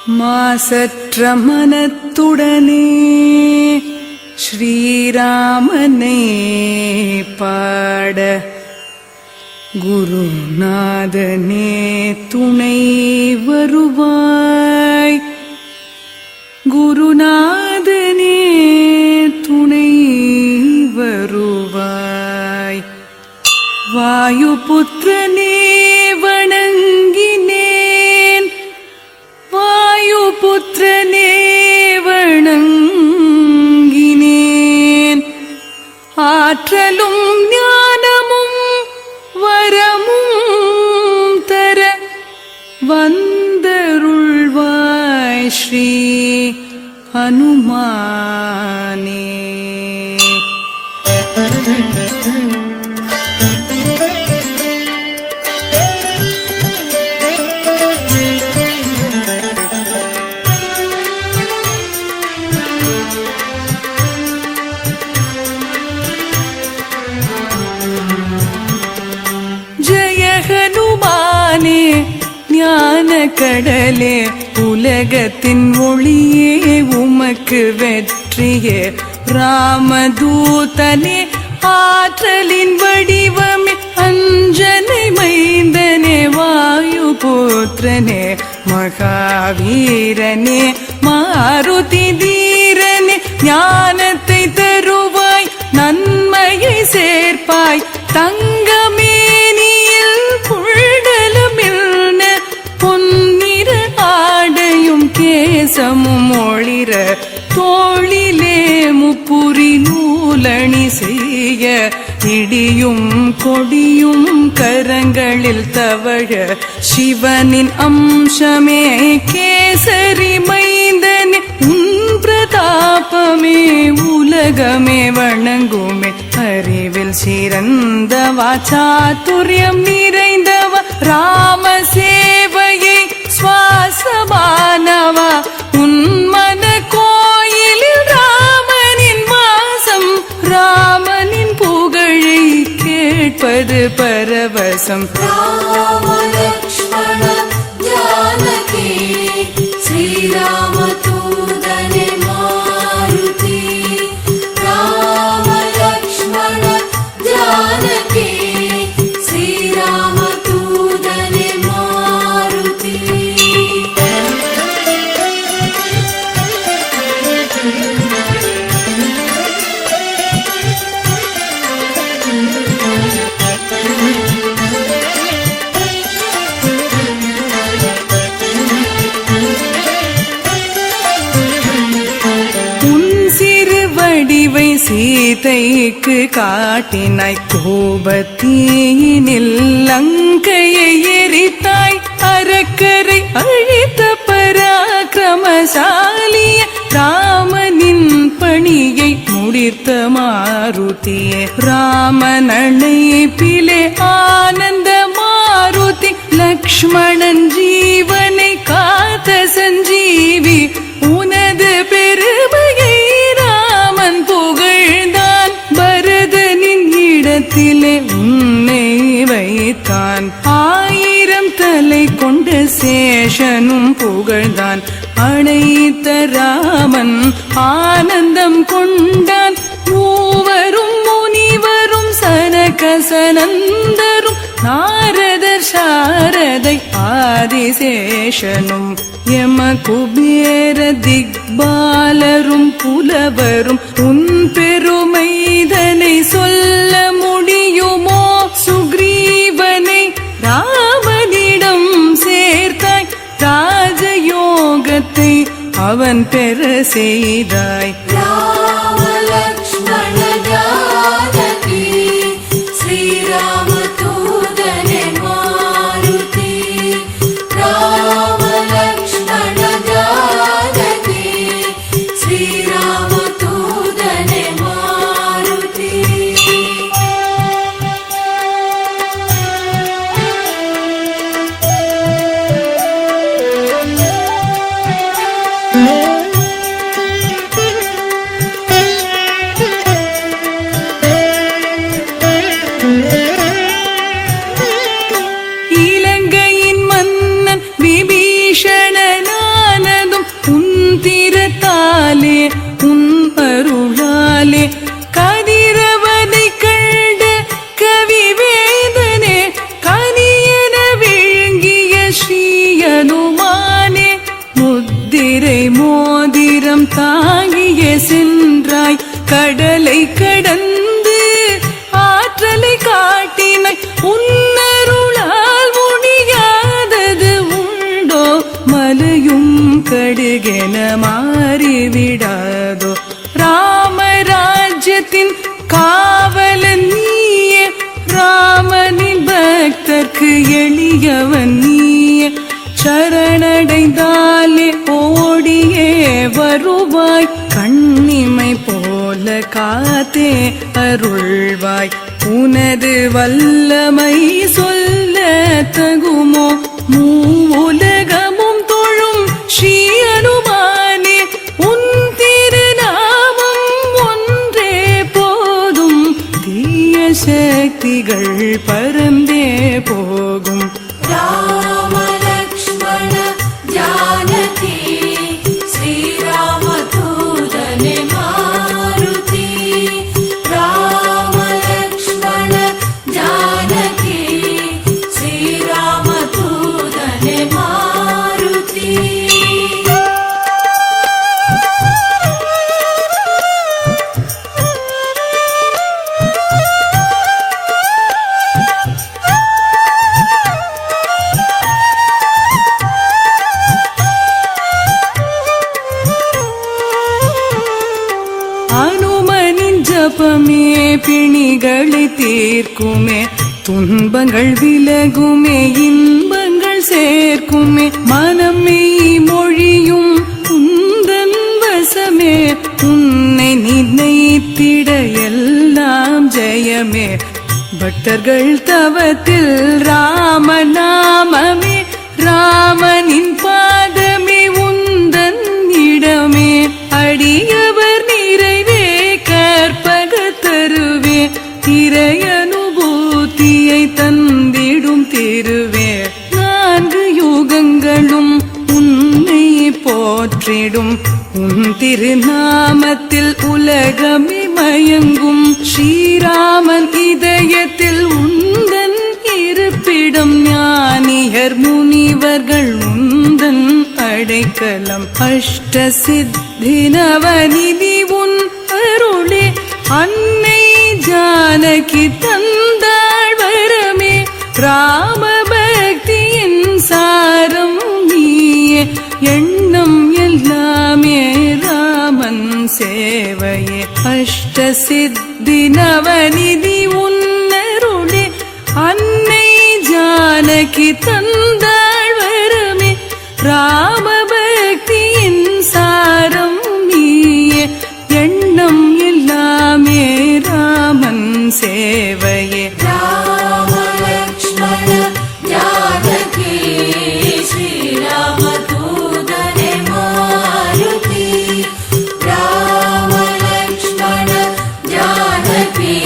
மாசற்ற மனத்துடனே ஸ்ரீராமனை பாட குருநாதனே துணை வருவாய். குருநாதனே துணை வருவாய். வாயுபுத்திரனே வணங்கினேன். வாயுபுத்திரனே வணங்கினேன். ஆற்றலும் ஞானமும் வரமும் தர வந்தருள்வாய் ஸ்ரீ ஹனுமானே. ஜய ஹனுமானே ஞான கடலே, உலகத்தின் ஒளியே உமக்கு வெற்றியே. ராமதூதனே ஆற்றலின் வடிவமே, அஞ்சனை மைந்தனே வாயுபுத்திரனே. மகாவீரனே மாருதி தீரனே, ஞானத்தை தருவாய் நன்மையை சேர்ப்பாய். தங்கமேனியில் புள்ளலமில்ன பொன்னிற ஆடையும் கேசமும் ஒளிர, தோளிலே முப்புரி நூலணி செய்ய, இடியும் கொடியும் கரங்களில் தவழ, சிவனின் அம்சமே கேசரி மைந்தனே. உன் பிரதாபமே உலகமே வணங்குமே. அறிவில் சிறந்தவா, சாதுரியம் நிறைந்தவா, ராம சேவையை சுவாசமானவா. உன் மன கோயிலில் ராமனின் வாசம், ராமனின் புகழை கேட்பது பரவசம். ராம லக்ஷ்மண ஜானகி ஸ்ரீராம தூதனே மாருதி. ராம லக்ஷ்மண ஜானகி ஸ்ரீராம தூதனே மாருதி. வடிவை சீதைக்கு காட்டினாய். கோபத்தீயினில் லங்கையை எரித்தாய். அரக்கரை அழித்த பராக்கிரமசாலிய ராமனின் பணியை முடித்த மாருதியே. ராமன் அழைப்பிலே ஆனந்த மாருதி, லக்ஷ்மணன் ஜீவனை காத்த சஞ்சீவி. உனது பெருமையை ராமன் புகழ்ந்தான். பரதனின் இடத்திலே உன்னை வைத்தான். 1000 தலை கொண்ட சேஷனும் புகழ்ந்தான். அழைத்த ராமன் ஆனந்தம் கொண்டான். மூவரும் முனிவரும் சனகசனந்தரும், நாரதர் சாரதை ஆதிசேஷனும், யம குபேர திக்பாலரும் புலவரும், உன் பெருமைதனை சொல்ல முடியுமோ? சுக்ரீவனை ராமனிடம் சேர்த்தாய். ராஜயோகத்தை அவன் பெற செய்தாய். ராம லக்ஷ்மண ஜானகி ஸ்ரீராம தூதனே மாருதி. ராம லக்ஷ்மண ஜானகி ஸ்ரீராம தூதனே மாருதி. மோதிரம் தாங்கிய சென்றாய் கடலை கடந்து ஆற்றலை காட்டினாய் உன்னருளால் முடியாதது உண்டோ மலையும் கடுகென மாறிவிடாதோ ராமராஜ்யத்தின் காவலன் நீயே ராமனின் பக்தர்க்கு எளியவன் நீயே சரணடைந்தாலே ஓடியே வருவாய் கண்ணிமை போல காத்தே அருள்வாய் உனது வல்லமை சொல்ல தகுமோ மூவுலகமும் தொழும் ஸ்ரீ அனுமானே உன் திருநாமம் ஒன்றே போதும் தீய சக்திகள் பறந்தே போகும் ராம லக்ஷ்மண ஜானகி ஸ்ரீராம தூதனே மாருதி ராம லக்ஷ்மண ஜானகி ஸ்ரீராம தூதனே மாருதி அனுமனின் ஜபமே பிணிகளை தீர்க்குமே துன்பங்கள் விலகுமே இன்பங்கள் சேர்க்குமே மனமே மொழியும் உந்தன் வசமே உன்னை நினைத்திட எல்லாம் ஜெயமே பக்தர்கள் தவத்தில் ராமநாமமே ராமனின் பாதமே உந்தன் இடமே அடியவர் நிறைவே கற்பக தருவே திரையனுபூதியை தந்திடும் திருவே நான்கு யுகங்களும் உன்னை போற்றிடும் உன் திருநாமத்தில் உலகமே மயங்கும் ஸ்ரீராமன் இதயத்தில் உந்தன் இருப்பிடம் ஞானியர் முனிவர்கள் உந்தன் அடைக்கலம் அஷ்ட சித்தி நவநிதி உன் அருளே அன்னை ஜானகி தந்தாள் வரமே ராம பக்தியின் சாரம் நீயே எண்ணம் எல்லாமே ராமன் சேவையே அஷ்ட சித்தி நவநிதி உன் அருளே அன்னை ஜானகி தந்தாள் வரமே ராம பக்தியின் சாரம் நீயே எண்ணம் எல்லாமே ராமன் சேவையே ராம லக்ஷ்மண ஜானகி ஸ்ரீராம தூதனே மாருதி ராம லக்ஷ்மண ஜானகி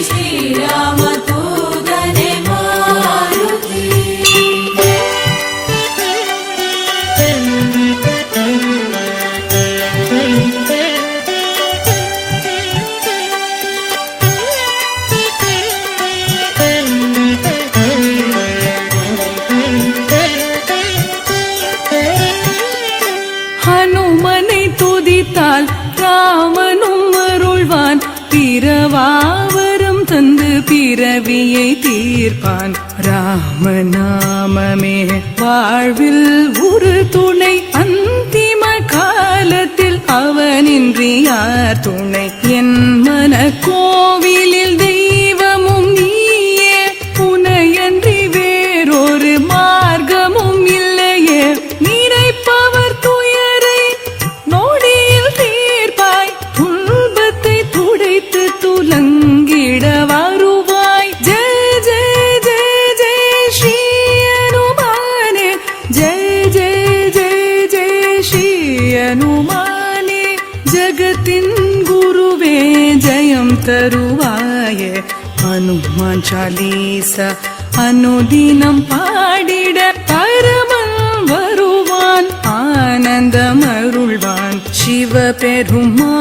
ஸ்ரீராம தூதனே மாருதி ஹனுமனை துதித்தால் ராமனும் அருள்வான் பிறவாவரம் தந்து பிறவியை தீர்ப்பான் ராமநாமமே வாழ்வில் ஒரு துணை அந்திம காலத்தில் அவனின்றி யார் துணை என் மன கோவிலில் தெய்வமும் நீயே புனையன்றி வேறொரு மார்க்கமும் இல்லையே நினைப்பவர் துயரை நொடியில் தீர்ப்பாய் துன்பத்தை துடைத்து துலங்கிட வருவாய் ஜெய ஜெய ஜெய ஜெய ஸ்ரீ அனுமானே ஜெய ஜெய ஜெய ஜெய ஸ்ரீ அனுமானே ஜகத்தின் குருவே ஜெயம் தருவாயே ஹனுமான் சாலீசா அனுதினம் பாடிட பரமன் வருவான் ஆனந்தம் அருள்வான் சிவ பெருமா